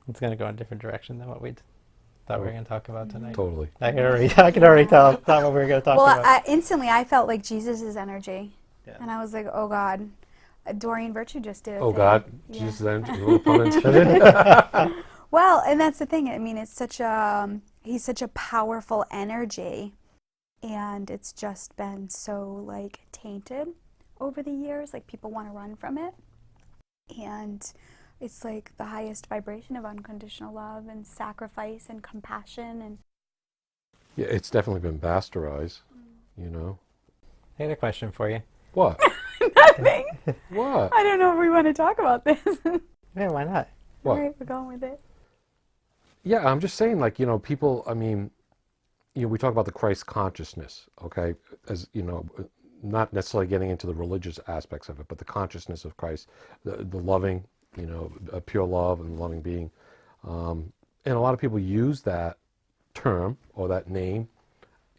It's going to go in a different direction than what we thought we were going to talk about tonight. Totally. I can already tell it's not what we were going to talk Well, about. instantly I felt like Jesus' energy. Yeah. And I was like, oh God. Doreen Virtue just did a Oh thing. God, Yeah. Jesus, no pun intended. Well, and that's the thing. I mean, it's such a, he's such a powerful energy. And it's just been so, like, tainted over the years. Like, people want to run from it. And it's like the highest vibration of unconditional love and sacrifice and compassion. And Yeah, it's definitely been bastardized, you know. I had a question for you. What? nothing. What? I don't know if we want to talk about this. Yeah, why not? What? All right, we're going with it. Yeah, I'm just saying, like, you know, people, I mean, you know, we talk about the Christ consciousness, okay, as, you know, not necessarily getting into the religious aspects of it, but the consciousness of Christ, the loving, you know, a pure love and loving being. And a lot of people use that term or that name,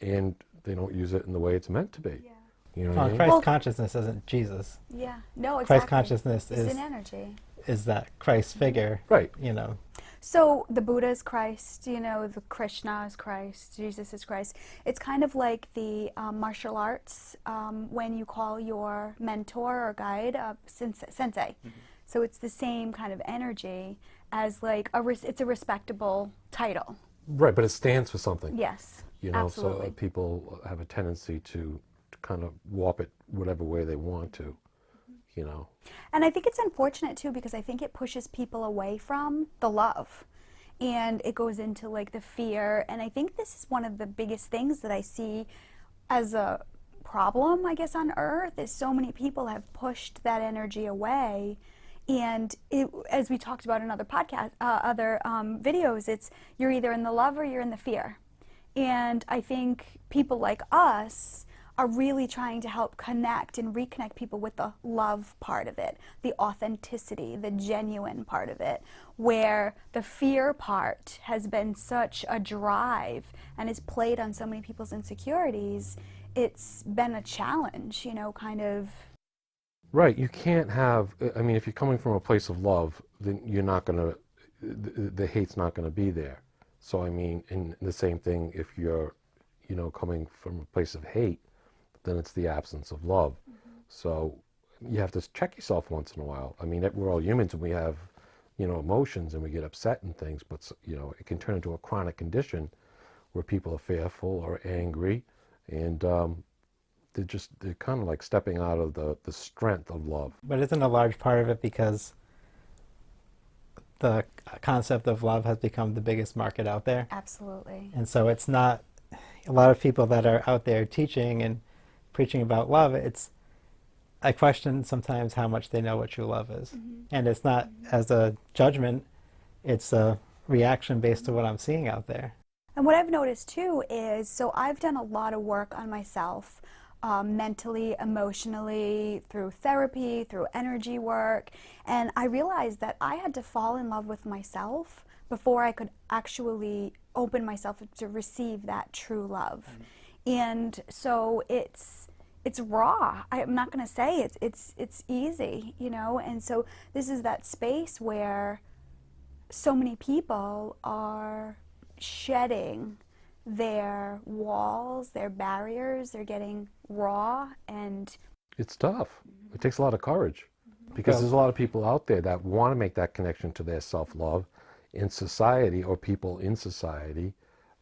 and they don't use it in the way it's meant to be. Yeah. You know what Well, I mean? Christ Well- consciousness isn't Jesus. Yeah. No, exactly. Christ consciousness It's is an energy. that Christ figure. Right. You know. So the Buddha is Christ, you know, the Krishna is Christ, Jesus is Christ. It's kind of like the martial arts when you call your mentor or guide sensei. So it's the same kind of energy as like it's a respectable title. Right, but it stands for something. Yes, You know, absolutely. so people have a tendency to kind of warp it whatever way they want to, you know. And I think it's unfortunate too because I think it pushes people away from the love. And it goes into like the fear. And I think this is one of the biggest things that I see as a problem, I guess, on earth is so many people have pushed that energy away. And as we talked about in other podcasts, other videos, it's you're either in the love or you're in the fear. And I think people like us are really trying to help connect and reconnect people with the love part of it, the authenticity, the genuine part of it, where the fear part has been such a drive and is played on so many people's insecurities. It's been a challenge, you know, kind of. Right, you can't have, I mean, if you're coming from a place of love, then you're not going to, the hate's not going to be there. So, I mean, and the same thing if you're, you know, coming from a place of hate, then it's the absence of love. So you have to check yourself once in a while. I mean, we're all humans and we have, you know, emotions and we get upset and things, but, you know, it can turn into a chronic condition where people are fearful or angry and they're kind of like stepping out of the strength of love. But isn't a large part of it because the concept of love has become the biggest market out there? Absolutely. And so it's not a lot of people that are out there teaching and preaching about love. I question sometimes how much they know what true love is. And it's not as a judgment, it's a reaction based on what I'm seeing out there. And what I've noticed too is, so I've done a lot of work on myself, mentally, emotionally, through therapy, through energy work, and I realized that I had to fall in love with myself before I could actually open myself to receive that true love. And so it's raw. I'm not going to say it's easy, you know. And so this is that space where so many people are shedding their walls, their barriers. They're getting raw, and It's tough. It takes a lot of courage because there's a lot of people out there that want to make that connection to their self-love in society, or people in society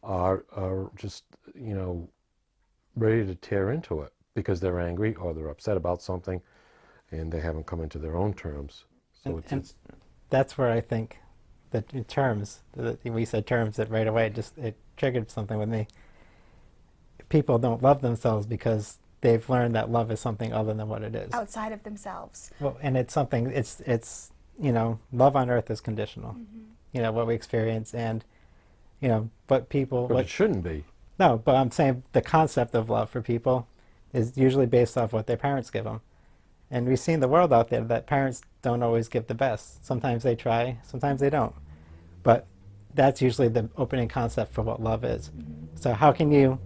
are just, you know, ready to tear into it because they're angry or they're upset about something and they haven't come into their own terms. So And that's where I think that in terms, we said terms that right away, it triggered something with me. People don't love themselves because they've learned that love is something other than what it is. outside of themselves. Well, and it's something, it's you know, love on earth is conditional. You know, what we experience and, you know, but people... But it shouldn't be. No, but I'm saying the concept of love for people is usually based off what their parents give them. And we've seen the world out there that parents don't always give the best. Sometimes they try, sometimes they don't. But that's usually the opening concept for what love is. So how can you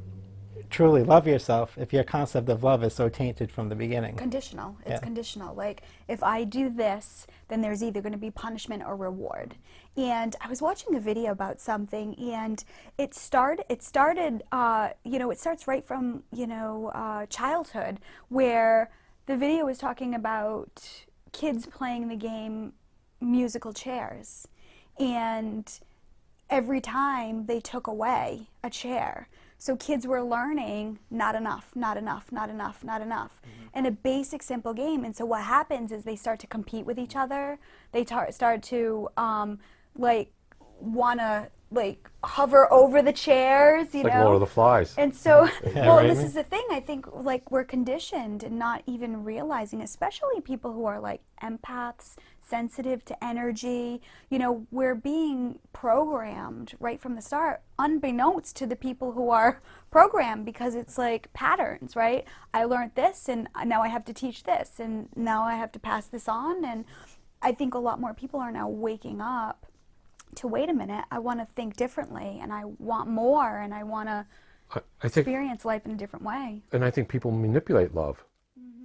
truly love yourself if your concept of love is so tainted from the beginning. Conditional. It's Yeah. conditional. Like, if I do this, then there's either going to be punishment or reward. And I was watching a video about something, and it started, it starts right from, childhood, where the video was talking about kids playing the game musical chairs. And every time they took away a chair, so kids were learning not enough, not enough, not enough, not enough, in a basic, simple game. And so what happens is they start to compete with each other. They start to want to hover over the chairs, you It's like know. Lord of the Flies. And so, Yeah, well, right. this is the thing. I think we're conditioned and not even realizing, especially people who are empaths, sensitive to energy. We're being programmed right from the start, unbeknownst to the people who are programmed, because it's like patterns, right? I learned this, and now I have to teach this, and now I have to pass this on. And I think a lot more people are now waking up to, wait a minute, I want to think differently, and I want more, and I want to I think, experience life in a different way. and I think people manipulate love.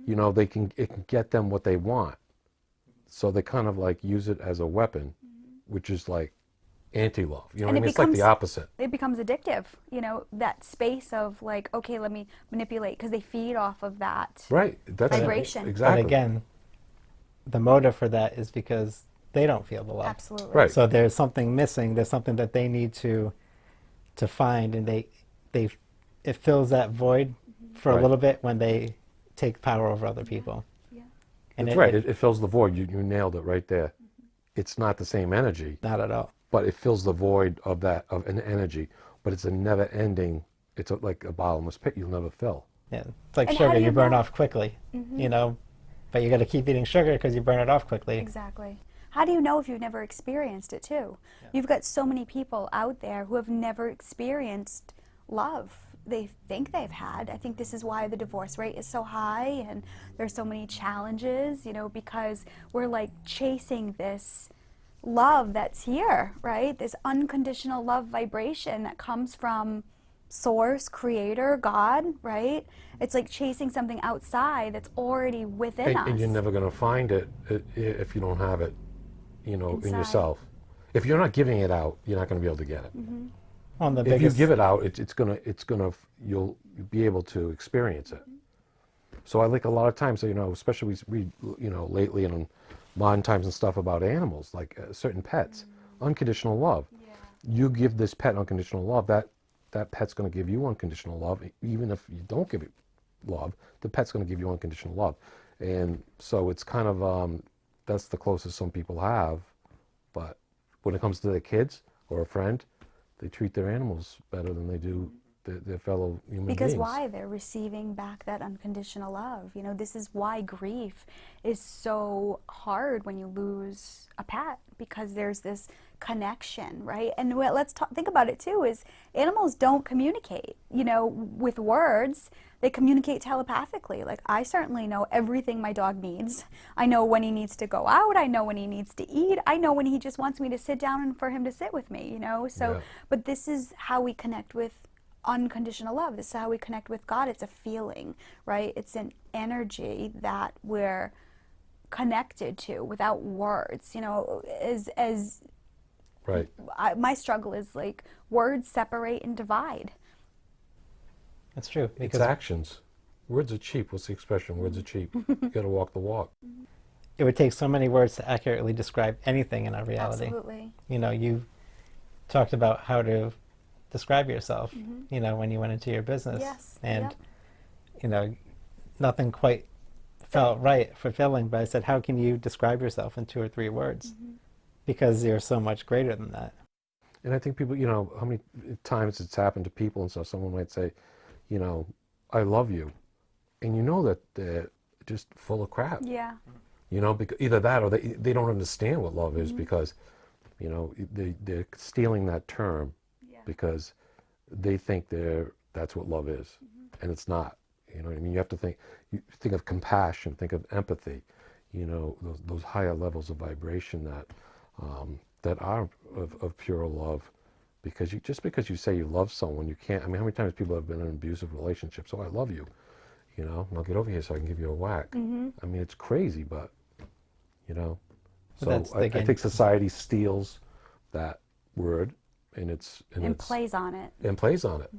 It can get them what they want. So they kind of use it as a weapon, which is like anti-love. You know what I mean? It's like the opposite. It becomes addictive, that space of okay, let me manipulate, because they feed off of that Right. That's vibration. Exactly. But again, the motive for that is because they don't feel the love. Absolutely. Right. So there's something missing. There's something that they need to find, and it fills that void for a Right. little bit when they take power over other people. Yeah. And That's right. It fills the void. You nailed it right there. It's not the same energy, not at all. but it fills the void of an energy. But it's a never-ending. It's like a bottomless pit you'll never fill. Yeah, it's like And how sugar. do You you burn know? off quickly, but you got to keep eating sugar because you burn it off quickly. Exactly. How do you know if you've never experienced it too? Yeah. You've got so many people out there who have never experienced love. They think they've had. I think this is why the divorce rate is so high, and there's so many challenges, because we're chasing this love that's here, right? This unconditional love vibration that comes from source, creator, God, right? It's like chasing something outside that's already within us. And you're never going to find it if you don't have it, in Inside. yourself. If you're not giving it out, you're not going to be able to get it. On the If you biggest, give it out, you'll be able to experience it. So I a lot of times, especially we lately and in modern times and stuff about animals, like certain pets, unconditional love. Yeah. You give this pet unconditional love, that pet's going to give you unconditional love. Even if you don't give it love, the pet's going to give you unconditional love. And so it's kind of, that's the closest some people have. But when it comes to their kids or a friend, they treat their animals better than they do their fellow human beings. Because why? They're receiving back that unconditional love. This is why grief is so hard when you lose a pet, because there's this connection, right? And let's think about it too, is animals don't communicate, with words. They communicate telepathically. I certainly know everything my dog needs. I know when he needs to go out. I know when he needs to eat. I know when he just wants me to sit down and for him to sit with me, So, Yeah. But this is how we connect with unconditional love. This is how we connect with God. It's a feeling, right? It's an energy that we're connected to without words. As Right. my struggle is words separate and divide. it's true It's because actions. Words are cheap. What's the expression? Words are cheap. You got to walk the walk. it would take so many words to accurately describe anything in our reality. Absolutely. You talked about how to describe yourself, when you went into your business. Yes. And, Yep. Nothing quite felt right, fulfilling, but I said, how can you describe yourself in 2 or 3 words? Because you're so much greater than that. And I think people, how many times it's happened to people and stuff, someone might say, I love you. And that they're just full of crap. Yeah. Because either that or they don't understand what love is, because, they're stealing that term Yeah. because they think that's what love is. And it's not. You know what I mean? You have to think of compassion, think of empathy, those higher levels of vibration that are of pure love, Because just because you say you love someone, you can't. I mean, how many times people have been in abusive relationships? Oh, I love you. Now get over here so I can give you a whack. I mean, it's crazy, but But So that's I again, think society steals that word and And plays on it. plays on it.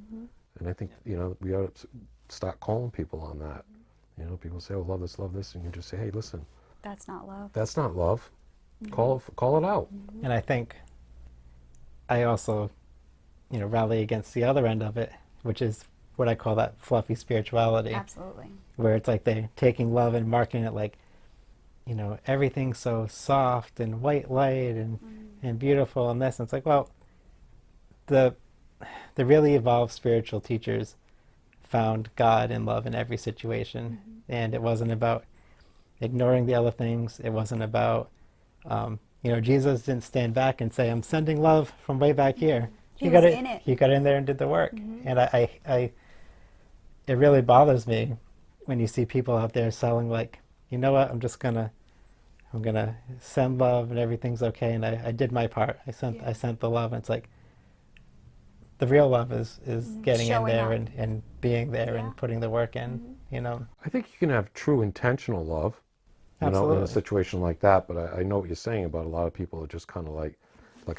And I think we ought to start calling people on that. People say, "Oh, love this," and you just say, "Hey, listen, That's not love. that's not love. Call it out." and I think I also, rally against the other end of it, which is what I call that fluffy spirituality, Absolutely. where it's like they're taking love and marking it like, everything's so soft and white light and beautiful and this. And it's like, well, the really evolved spiritual teachers found God and love in every situation, and it wasn't about ignoring the other things. It wasn't about, Jesus didn't stand back and say, "I'm sending love from way back here." He was in it. He got in there and did the work, and I it really bothers me when you see people out there selling like, you know what, I'm gonna send love and everything's okay, and I did my part. I sent the love, and it's like the real love is getting Showing in there up. and being there Yeah. and putting the work in. I think you can have true intentional love, in Absolutely. a situation like that. But I know what you're saying about a lot of people are just kind of like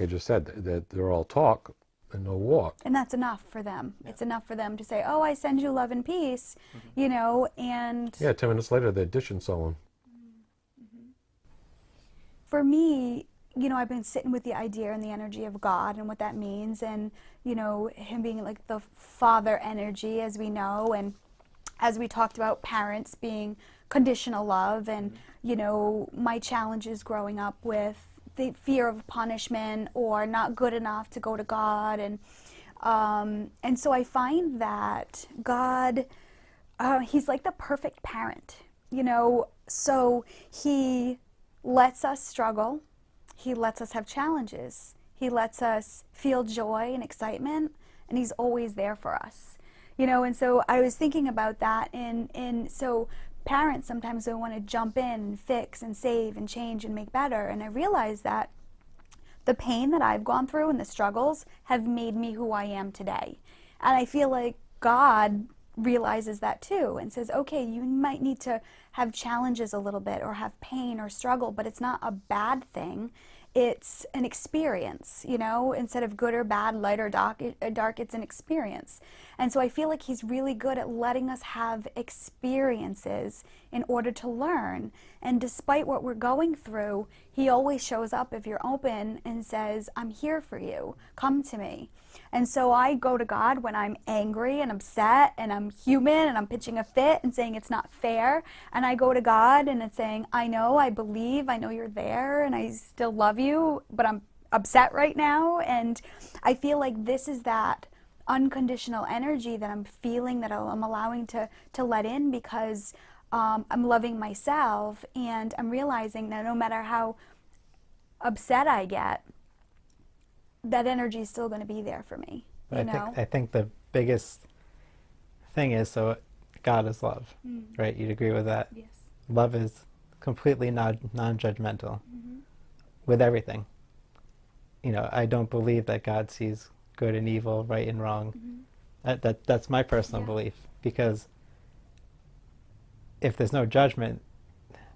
I just said, that they're all talk and no walk. And that's enough for them. It's enough for them to say, "Oh, I send you love and peace," and Yeah, 10 minutes later they're dishing someone. for me, I've been sitting with the idea and the energy of God and what that means, and him being like the father energy, as we know, and as we talked about parents being conditional love, and my challenges growing up with the fear of punishment or not good enough to go to God, and so I find that God, he's like the perfect parent, so he lets us struggle, he lets us have challenges, he lets us feel joy and excitement, and he's always there for us, and so I was thinking about that, and so parents sometimes they want to jump in and fix and save and change and make better, and I realized that the pain that I've gone through and the struggles have made me who I am today, and I feel like God realizes that too and says, okay, you might need to have challenges a little bit or have pain or struggle, but it's not a bad thing. It's an experience, instead of good or bad, light or dark, it's an experience. And so I feel like he's really good at letting us have experiences in order to learn. And despite what we're going through, he always shows up if you're open and says, "I'm here for you. Come to me." And so I go to God when I'm angry and upset and I'm human and I'm pitching a fit and saying it's not fair. And I go to God and it's saying, "I know, I believe, I know you're there and I still love you, but I'm upset right now." And I feel like this is that unconditional energy that I'm feeling, that I'm allowing to let in, because I'm loving myself, and I'm realizing that no matter how upset I get, that energy is still going to be there for me. But I think the biggest thing is, so God is love, right? You'd agree with that? Yes. Love is completely non-judgmental with everything. I don't believe that God sees good and evil, right and wrong. That's my personal belief, because if there's no judgment,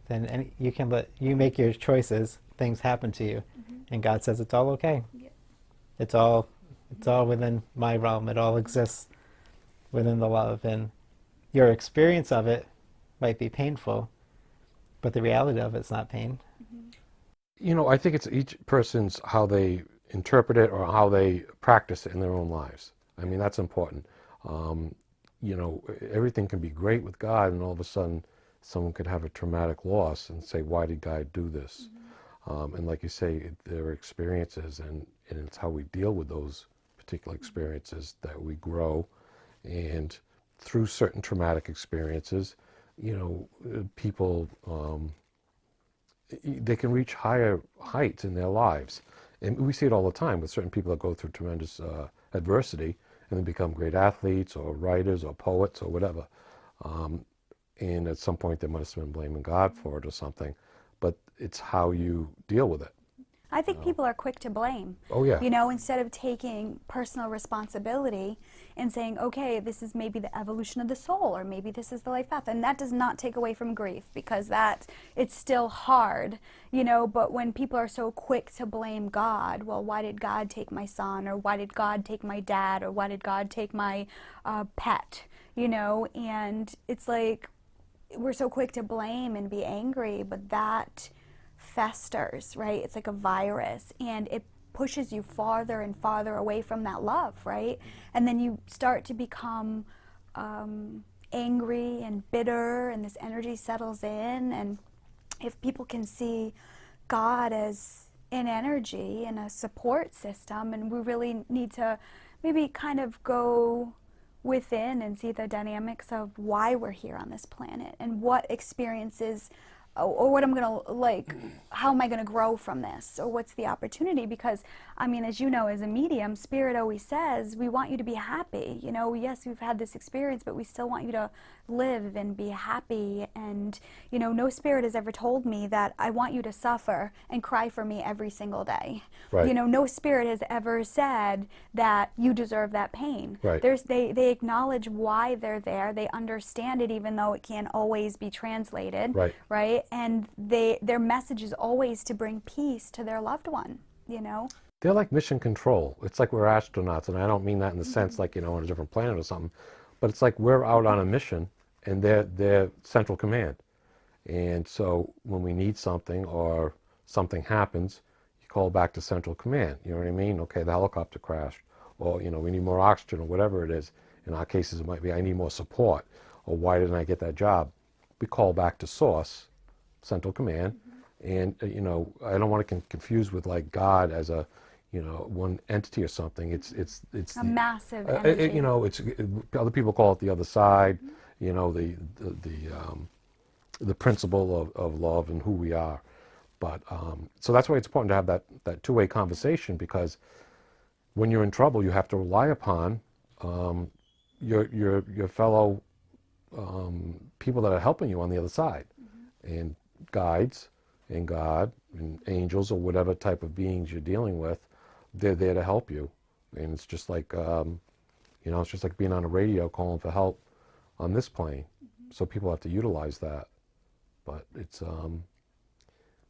then you make your choices, things happen to you, and God says it's all okay. Yep. It's all within my realm. It all exists within the love, and your experience of it might be painful, but the reality of it's not pain. I think it's each person's how they interpret it or how they practice it in their own lives. I mean, that's important. Everything can be great with God, and all of a sudden someone could have a traumatic loss and say, "Why did God do this?" And like you say, there are experiences, and it's how we deal with those particular experiences that we grow. And through certain traumatic experiences, people, they can reach higher heights in their lives. And we see it all the time with certain people that go through tremendous adversity and then become great athletes or writers or poets or whatever. And at some point they must have been blaming God for it or something. But it's how you deal with it. I think people are quick to blame. Oh, yeah. You know, instead of taking personal responsibility and saying, okay, this is maybe the evolution of the soul, or maybe this is the life path. And that does not take away from grief, because it's still hard, you know. But when people are so quick to blame God, well, why did God take my son? Or why did God take my dad? Or why did God take my pet? You know, and it's like we're so quick to blame and be angry, but that festers, right? It's like a virus, and it pushes you farther and farther away from that love, right? And then you start to become angry and bitter, and this energy settles in. And if people can see God as an energy and a support system, and we really need to maybe kind of go within and see the dynamics of why we're here on this planet, and what experiences, or what I'm going to, like, how am I going to grow from this, or what's the opportunity? Because, I mean, as you know, as a medium, Spirit always says, we want you to be happy. You know, yes, we've had this experience, but we still want you to live and be happy. And, you know, no spirit has ever told me that I want you to suffer and cry for me every single day. Right. You know, no spirit has ever said that you deserve that pain. Right. They acknowledge why they're there. They understand it, even though it can't always be translated. Right. Right? And their message is always to bring peace to their loved one, you know? They're like mission control. It's like we're astronauts, and I don't mean that in the sense like, you know, on a different planet or something, but it's like we're out on a mission, and they're central command. And so when we need something or something happens, you call back to central command. You know what I mean? Okay, the helicopter crashed, or, you know, we need more oxygen, or whatever it is. In our cases, it might be I need more support, or why didn't I get that job? We call back to source, central command. And, you know, I don't want to confuse with like God as a, you know, one entity or something. It's A massive energy. you know, other people call it the other side. You know, the principle of love and who we are. But so that's why it's important to have that two-way conversation, because when you're in trouble, you have to rely upon your fellow people that are helping you on the other side, and guides and God and angels, or whatever type of beings you're dealing with. They're there to help you. And it's just like you know, it's just like being on a radio calling for help on this plane. So people have to utilize that. But it's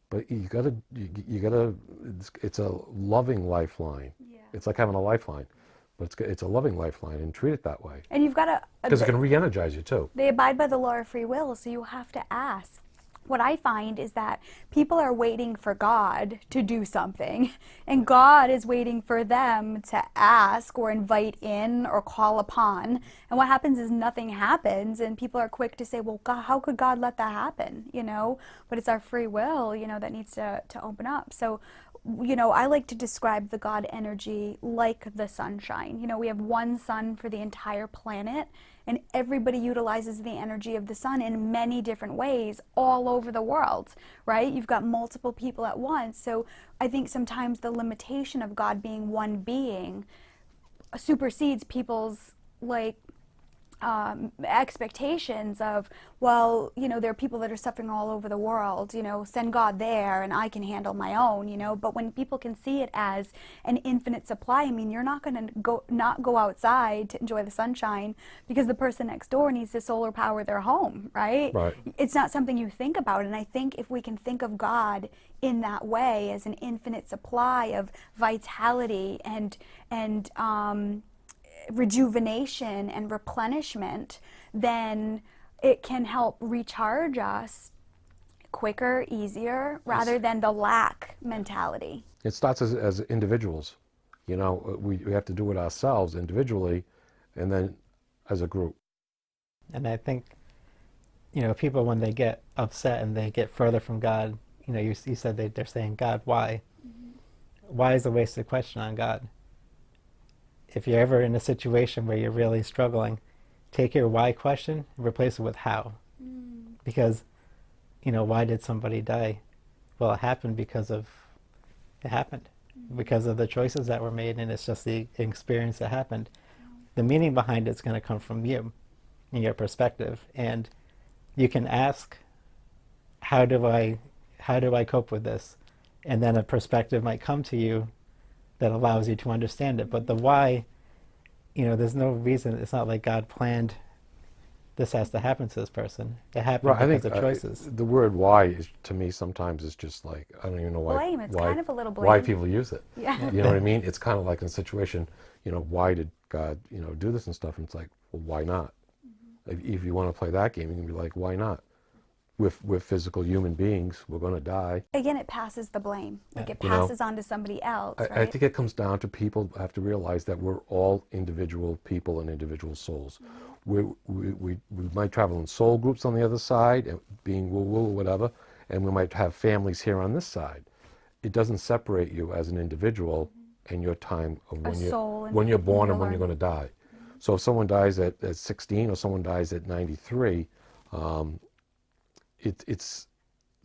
but you gotta it's a loving lifeline. Yeah. It's like having a lifeline, but it's a loving lifeline, and treat it that way, And you've got to, because it can re-energize you too. they abide by the law of free will, so you have to ask. What I find is that people are waiting for God to do something, and God is waiting for them to ask or invite in or call upon. And what happens is nothing happens, and people are quick to say, well, God, how could God let that happen? You know, but it's our free will, you know, that needs to open up. So, you know, I like to describe the God energy like the sunshine. You know, we have one sun for the entire planet, and everybody utilizes the energy of the sun in many different ways all over the world, right? You've got multiple people at once. So I think sometimes the limitation of God being one being supersedes people's, like, expectations of, well, you know, there are people that are suffering all over the world, you know, send God there and I can handle my own, you know. But when people can see it as an infinite supply, I mean, you're not going to not go outside to enjoy the sunshine because the person next door needs to solar power their home, right? Right. It's not something you think about. And I think if we can think of God in that way, as an infinite supply of vitality and rejuvenation and replenishment, then it can help recharge us quicker, easier, rather than the lack mentality. It starts as individuals. You know, we have to do it ourselves individually, and then as a group. And I think, you know, people, when they get upset and they get further from God, you know, you said they're saying, God, why? Why is a wasted question on God? If you're ever in a situation where you're really struggling, take your why question and replace it with how. Because, you know, why did somebody die? Well, it happened because it happened. Because of the choices that were made, and it's just the experience that happened. The meaning behind it's going to come from you and your perspective. And you can ask, how do I cope with this? and then a perspective might come to you that allows you to understand it. But the why, there's no reason. It's not like God planned this has to happen to this person. It happened Right. I because think of choices. the word "why" is, to me, sometimes is just like, I don't even know Blame. It's kind of a little why blame. people use it. Yeah. You know what I mean? It's kind of like in a situation, why did God, do this and stuff? And it's like, well, why not? If you want to play that game, you can be like, why not? We're physical human beings. We're going to die. Again, it passes the blame. Like it You know, passes on to somebody else, I right? think it comes down to people have to realize that we're all individual people and individual souls. We might travel in soul groups on the other side, being woo-woo or whatever, and we might have families here on this side. It doesn't separate you as an individual and your time of when you're born and when you're going to die. So if someone dies at 16 or someone dies at 93,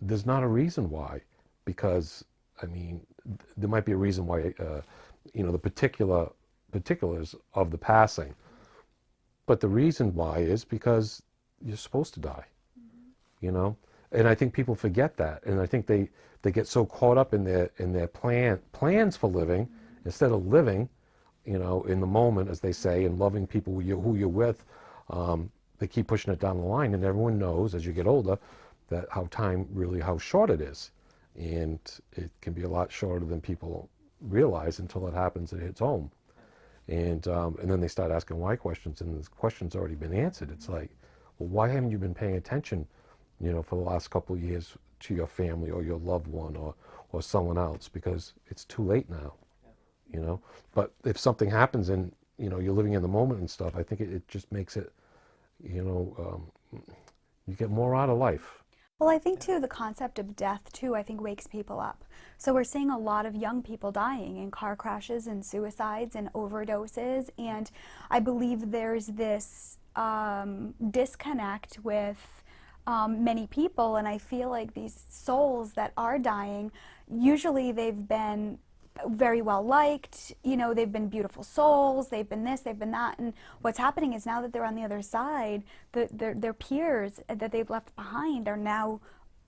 there's not a reason why, because there might be a reason why the particulars of the passing, but the reason why is because you're supposed to die, and I think people forget that, and I think they get so caught up in their plans for living instead of living, in the moment, as they say, and loving people who you're with. They keep pushing it down the line, and everyone knows as you get older that how short it is, and it can be a lot shorter than people realize until it happens and it hits home, and then they start asking why questions, and the question's already been answered. It's like, well, why haven't you been paying attention, for the last couple of years to your family or your loved one or someone else? Because it's too late now, But if something happens and you're living in the moment and stuff, I think it just makes it, you get more out of life. Well, I think too, the concept of death too, I think wakes people up. So we're seeing a lot of young people dying in car crashes and suicides and overdoses, and I believe there's this disconnect with many people, and I feel like these souls that are dying, usually they've been very well liked, they've been beautiful souls, they've been this, they've been that, and what's happening is now that they're on the other side, their peers that they've left behind are now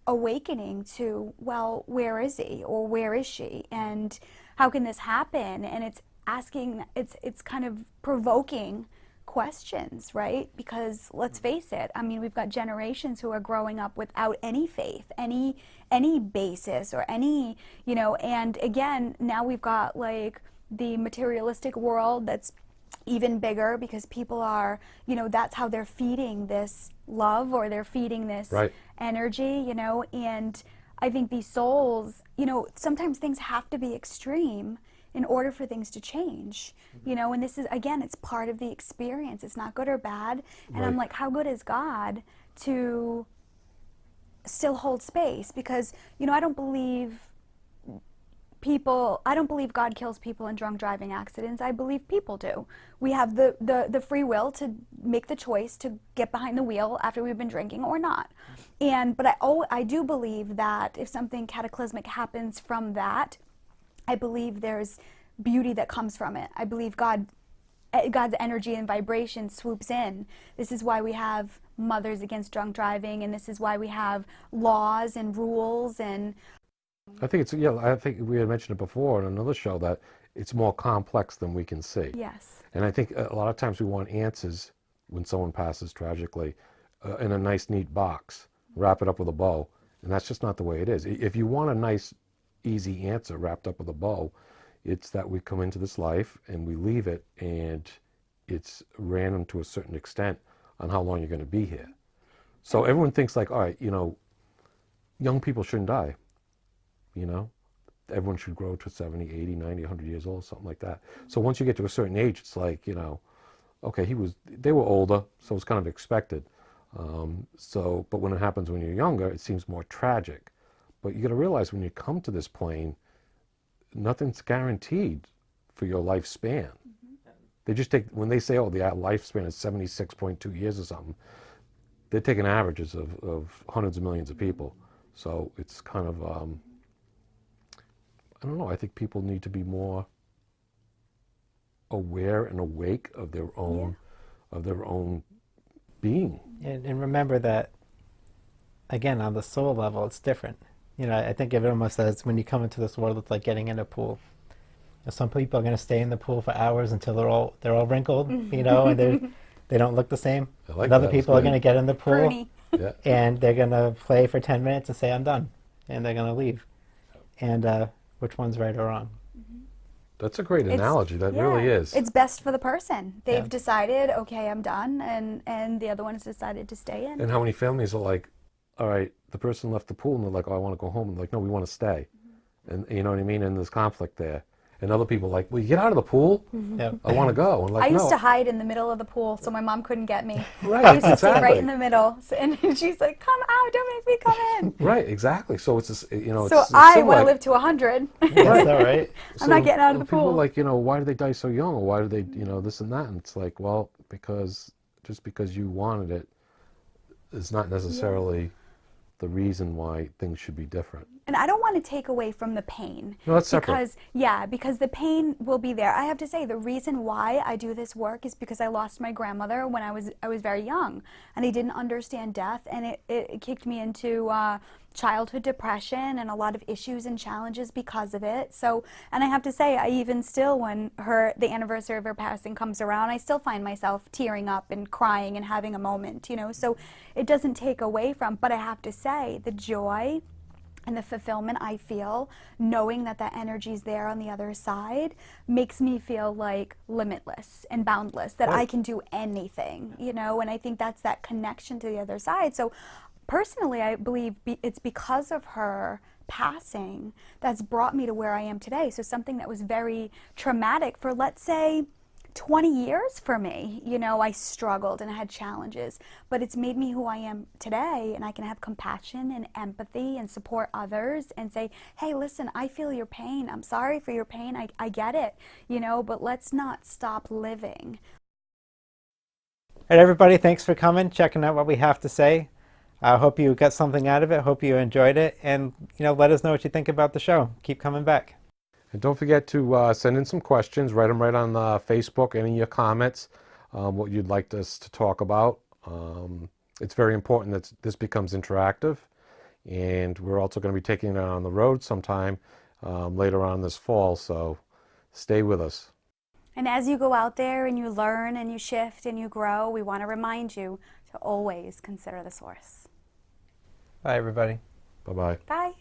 awakening to, well, where is he or where is she, and how can this happen? And it's asking, it's kind of provoking questions, right? Because let's face it, we've got generations who are growing up without any faith, any basis or any, and again, now we've got like the materialistic world that's even bigger because people are, that's how they're feeding this love or they're feeding this energy, and I think these souls, sometimes things have to be extreme in order for things to change, and this is, again, it's part of the experience. It's not good or bad, and I'm like, how good is God to still hold space? Because, I don't believe God kills people in drunk driving accidents. I believe people do. We have the free will to make the choice to get behind the wheel after we've been drinking or not. But I do believe that if something cataclysmic happens from that, I believe there's beauty that comes from it. I believe God's energy and vibration swoops in. This is why we have Mothers Against Drunk Driving, and this is why we have laws and rules. And I think I think we had mentioned it before in another show that it's more complex than we can see. yes. And I think a lot of times we want answers when someone passes tragically in a nice, neat box, wrap it up with a bow, and that's just not the way it is. If you want a nice, easy answer wrapped up with a bow, it's that we come into this life and we leave it, and it's random to a certain extent on how long you're going to be here. So everyone thinks like, all right, young people shouldn't die. Everyone should grow to 70, 80, 90, 100 years old, something like that. So once you get to a certain age, it's like, okay, they were older, so it's kind of expected. But when it happens when you're younger, it seems more tragic. But you got to realize when you come to this plane, nothing's guaranteed for your lifespan. They just when they say, oh, the lifespan is 76.2 years or something, they're taking averages of hundreds of millions of people. So it's kind of, I don't know, I think people need to be more aware and awake of their own, being. And remember that, again, on the soul level, it's different. You know, I think of it almost as when you come into this world, it's like getting in a pool. Some people are going to stay in the pool for hours until they're all wrinkled, you know, and they don't look the same. I like And other that. It's people are good. going to get in the pool Pruny. Yeah. and they're going to play for 10 minutes and say, I'm done. And they're going to leave. And which one's right or wrong? That's a great It's- analogy. That yeah, really is. It's best for the person. They've Yeah. decided, okay, I'm done, and the other one has decided to stay in. And how many families are like, all right, the person left the pool and they're like, oh, I want to go home. And they're like, no, we want to stay. And you know what I mean? And there's conflict there. And other people are like, well, you get out of the pool? Yep. I want to go. And like, I used no. to hide in the middle of the pool so my mom couldn't get me. Right, I used to stay right exactly. in the middle, and she's like, "Come out! Don't make me come in." Right, exactly. So it's just, you know, So it's I sort of want to like- live to 100. That's all right. I'm not getting out of the people pool. are like, you know, why do they die so young, or why do they, you know, this and that? And it's like, well, because just because you wanted it is not necessarily the reason why things should be different. And I don't want to take away from the pain. No, that's separate. Because the pain will be there. I have to say the reason why I do this work is because I lost my grandmother when I was very young, and I didn't understand death, and it kicked me into childhood depression and a lot of issues and challenges because of it. So, and I have to say, I even still, when the anniversary of her passing comes around, I still find myself tearing up and crying and having a moment, you know. So it doesn't take away from, but I have to say the joy and the fulfillment I feel knowing that that energy is there on the other side makes me feel like limitless and boundless, that I can do anything, you know. And I think that's that connection to the other side. So personally, I believe it's because of her passing that's brought me to where I am today. So something that was very traumatic for, let's say, 20 years for me, you know, I struggled and I had challenges, but it's made me who I am today, and I can have compassion and empathy and support others and say, hey, listen, I feel your pain. I'm sorry for your pain. I get it, you know, but let's not stop living. All right, everybody, thanks for coming, checking out what we have to say. I hope you got something out of it. Hope you enjoyed it. And, you know, let us know what you think about the show. Keep coming back. And don't forget to send in some questions. Write them right on Facebook, any of your comments, what you'd like us to talk about. It's very important that this becomes interactive. And we're also going to be taking it on the road sometime later on this fall. So stay with us. And as you go out there and you learn and you shift and you grow, we want to remind you to always consider the source. Bye, everybody. Bye-bye. Bye.